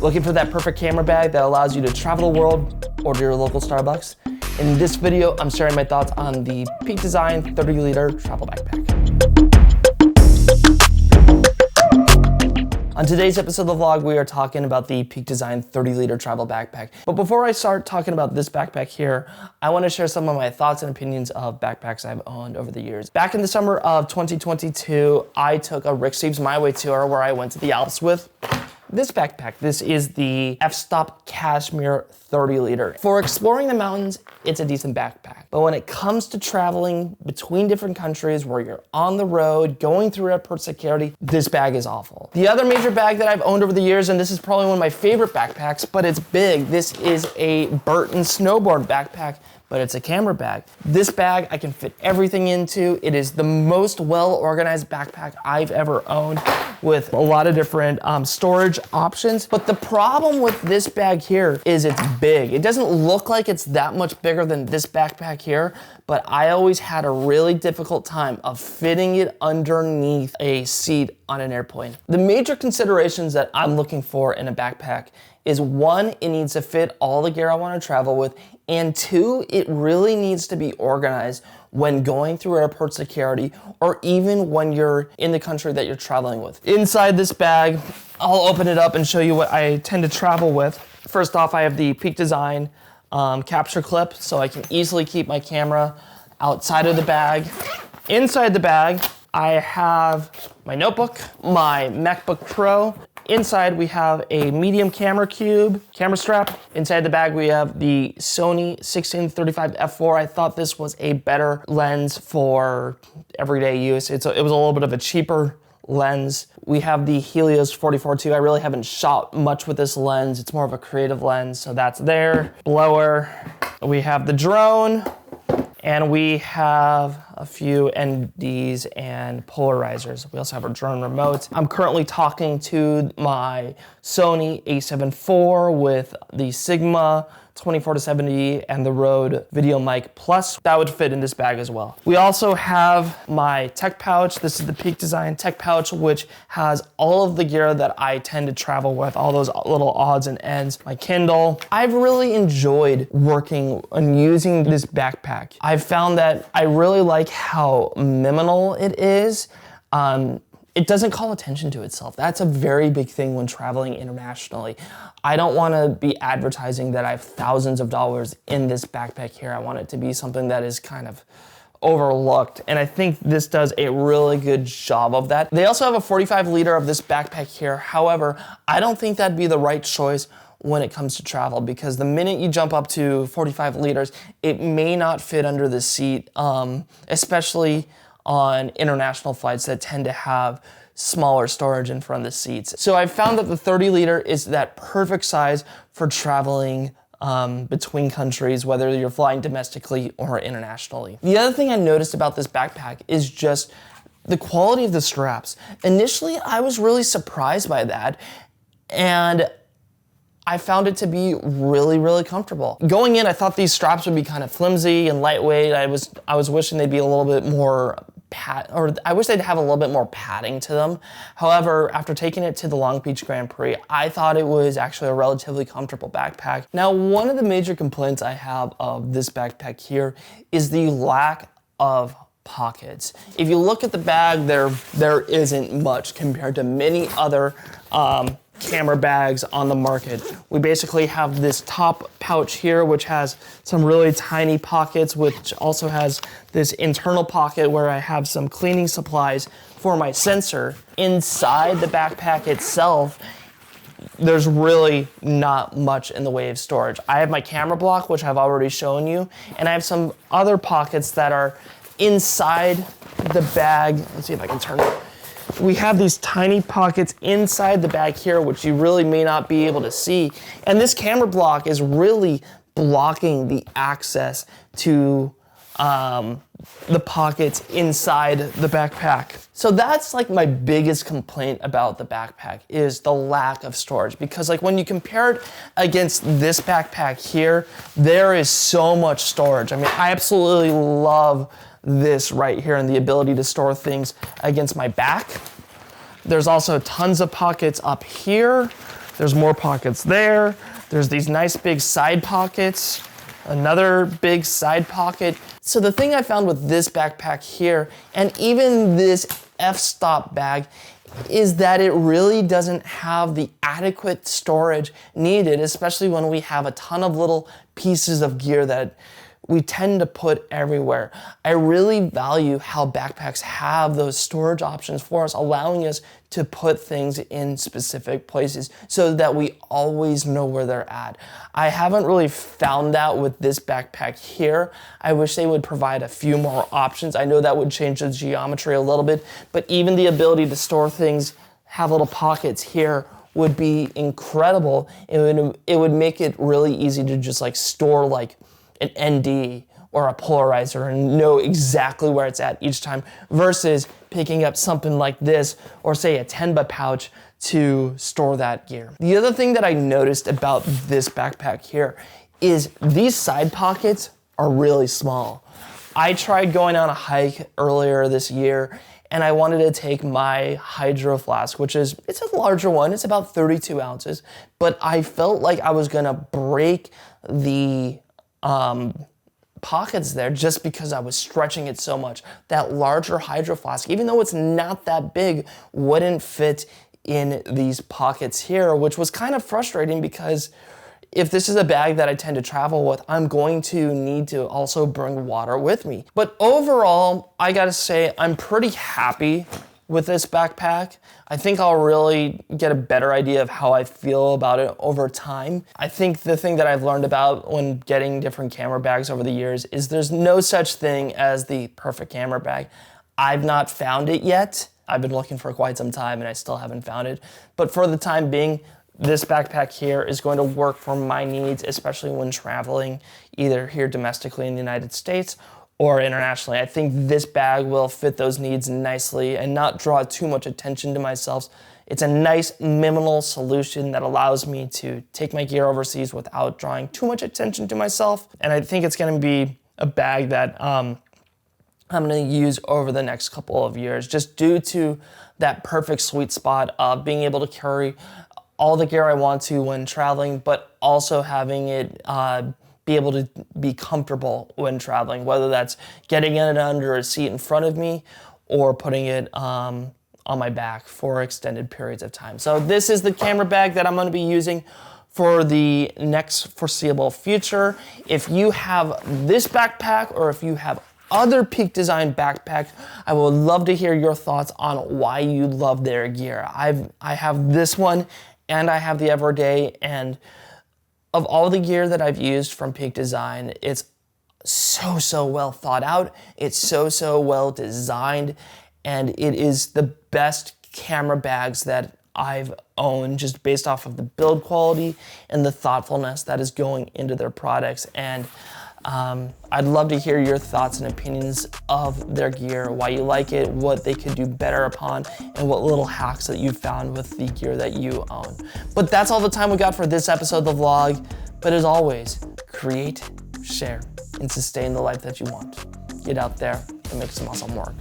Looking for that perfect camera bag that allows you to travel the world or to your local Starbucks? In this video, I'm sharing my thoughts on the Peak Design 30-liter travel backpack. On today's episode of the vlog, we are talking about the Peak Design 30-liter travel backpack. But before I start talking about this backpack here, I want to share some of my thoughts and opinions of backpacks I've owned over the years. Back in the summer of 2022, I took a Rick Steves My Way tour where I went to the Alps with this backpack. This is the F-Stop Cashmere 30-liter. For exploring the mountains, it's a decent backpack. But when it comes to traveling between different countries where you're on the road, going through airport security, this bag is awful. The other major bag that I've owned over the years, and this is probably one of my favorite backpacks, but it's big. This is a Burton snowboard backpack, but it's a camera bag. This bag I can fit everything into. It is the most well-organized backpack I've ever owned, with a lot of different storage options. But the problem with this bag here is it's big. It doesn't look like it's that much bigger than this backpack here, but I always had a really difficult time of fitting it underneath a seat on an airplane. The major considerations that I'm looking for in a backpack is, one, it needs to fit all the gear I want to travel with, and two, it really needs to be organized when going through airport security or even when you're in the country that you're traveling with. Inside this bag, I'll open it up and show you what I tend to travel with. First off, I have the Peak Design capture clip, so I can easily keep my camera outside of the bag. Inside the bag, I have my notebook, my MacBook Pro. Inside, we have a medium camera cube, camera strap. Inside the bag, we have the Sony 16-35 f4. I thought this was a better lens for everyday use. It was a little bit of a cheaper lens. We have the Helios 44-2. I really haven't shot much with this lens. It's more of a creative lens, so that's there. Blower. We have the drone. And we have a few NDs and polarizers. We also have our drone remote. I'm currently talking to my Sony a7 IV with the Sigma 24-70 and the Rode Video Mic Plus. That would fit in this bag as well. We also have my tech pouch. This is the Peak Design tech pouch, which has all of the gear that I tend to travel with, all those little odds and ends. My Kindle. I've really enjoyed working and using this backpack. I've found that I really like how minimal it is. It doesn't call attention to itself. That's a very big thing when traveling internationally. I don't want to be advertising that I have thousands of dollars in this backpack here. I want it to be something that is kind of overlooked, and I think this does a really good job of that. They also have a 45-liter of this backpack here. However, I don't think that'd be the right choice when it comes to travel, because the minute you jump up to 45 liters, it may not fit under the seat, especially on international flights that tend to have smaller storage in front of the seats. So I've found that the 30-liter is that perfect size for traveling between countries, whether you're flying domestically or internationally. The other thing I noticed about this backpack is just the quality of the straps. Initially, I was really surprised by that, and I found it to be really, really comfortable. Going in, I thought these straps would be kind of flimsy and lightweight. I was wishing they'd be a little bit more I wish they'd have a little bit more padding to them. However, after taking it to the Long Beach Grand Prix, I thought it was actually a relatively comfortable backpack. Now, one of the major complaints I have of this backpack here is the lack of pockets. If you look at the bag, there isn't much compared to many other camera bags on the market. We basically have this top pouch here, which has some really tiny pockets, which also has this internal pocket where I have some cleaning supplies for my sensor. Inside the backpack itself, there's really not much in the way of storage. I have my camera block, which I've already shown you, and I have some other pockets that are inside the bag. Let's see if I can turn it. We have these tiny pockets inside the bag here, which you really may not be able to see. And this camera block is really blocking the access to the pockets inside the backpack. So that's like my biggest complaint about the backpack, is the lack of storage. Because like when you compare it against this backpack here, there is so much storage. I mean, I absolutely love this right here and the ability to store things against my back. There's also tons of pockets up here There's more pockets there. There's these nice big side pockets, another big side pocket. So the thing I found with this backpack here, and even this f-stop bag, is that it really doesn't have the adequate storage needed, especially when we have a ton of little pieces of gear that we tend to put everywhere. I really value how backpacks have those storage options for us, allowing us to put things in specific places so that we always know where they're at. I haven't really found that with this backpack here. I wish they would provide a few more options. I know that would change the geometry a little bit, but even the ability to store things, have little pockets here, would be incredible. It would make it really easy to just like store like an ND or a polarizer and know exactly where it's at each time versus picking up something like this or say a Tenba pouch to store that gear. The other thing that I noticed about this backpack here is these side pockets are really small. I tried going on a hike earlier this year and I wanted to take my hydro flask, it's a larger one, it's about 32 ounces, but I felt like I was gonna break the pockets there just because I was stretching it so much. That larger hydro flask, even though it's not that big, wouldn't fit in these pockets here, which was kind of frustrating because if this is a bag that I tend to travel with, I'm going to need to also bring water with me. But overall, I gotta say, I'm pretty happy with this backpack. I think I'll really get a better idea of how I feel about it over time. I think the thing that I've learned about when getting different camera bags over the years is there's no such thing as the perfect camera bag. I've not found it yet. I've been looking for quite some time and I still haven't found it. But for the time being, this backpack here is going to work for my needs, especially when traveling either here domestically in the United States or internationally. I think this bag will fit those needs nicely and not draw too much attention to myself. It's a nice minimal solution that allows me to take my gear overseas without drawing too much attention to myself. And I think it's gonna be a bag that I'm gonna use over the next couple of years, just due to that perfect sweet spot of being able to carry all the gear I want to when traveling, but also having it be able to be comfortable when traveling, whether that's getting it under a seat in front of me or putting it on my back for extended periods of time. So this is the camera bag that I'm gonna be using for the next foreseeable future. If you have this backpack or if you have other Peak Design backpacks, I would love to hear your thoughts on why you love their gear. I have this one and I have the Everyday, and of all the gear that I've used from Peak Design, it's so well thought out, it's so well designed, and it is the best camera bags that I've owned just based off of the build quality and the thoughtfulness that is going into their products. And I'd love to hear your thoughts and opinions of their gear, why you like it, what they could do better upon, and what little hacks that you found with the gear that you own. But that's all the time we got for this episode of the vlog. But as always, create, share, and sustain the life that you want. Get out there and make some awesome work.